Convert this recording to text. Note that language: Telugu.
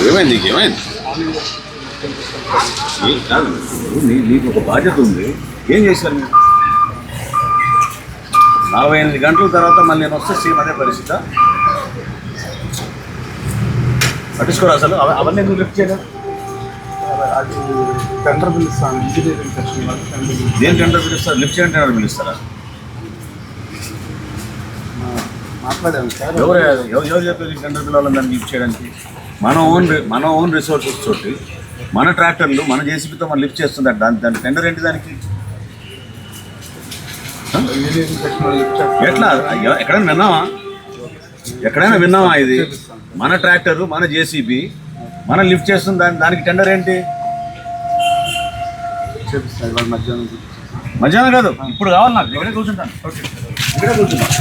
ఏమైంది నీకు? ఏమైంది? కాదు, నీకు ఒక బాధ్యత ఉంది. ఏం చేశారు మీరు? 48 గంటల తర్వాత మళ్ళీ నేను వస్తే సేమ్ అదే పరిస్థితి. పట్టించుకోరా అసలు? అవన్నీ ఎందుకు లిఫ్ట్ చేయలేదు? అది టెండర్ పిలుస్తాను, ఇంజనీరింగ్ సెక్షన్ వాళ్ళు టెండర్ దేని టెండర్ పిలుస్తారు? లిఫ్ట్ చేయండి టెండర్ పిలుస్తారా? మాట్లాడాను సార్. ఎవరు చెప్పారు టెండర్ పిలవాలని దాన్ని లిఫ్ట్ చేయడానికి? మన ఓన్ రిసోర్సెస్ తోటి మన ట్రాక్టర్లు మన జేసీబీతో మనం లిఫ్ట్ చేస్తుంటారు. దాని టెండర్ ఏంటి దానికి? ఇంజనీరింగ్ సెక్షన్ వాళ్ళు లిఫ్ట్ చేస్తారు. ఎట్లా? ఎక్కడైనా విన్నామా ఇది? మన ట్రాక్టరు మన జేసీబీ మనం లిఫ్ట్ చేస్తుంది, దానికి టెండర్ ఏంటి? చేపిస్తాను ఇవాళ మధ్యాహ్నం. మధ్యాహ్నం కాదు, ఇప్పుడు కావాలి నాకు. ఇక్కడే కూర్చుంటాను. ఇక్కడే కూర్చుంటాను.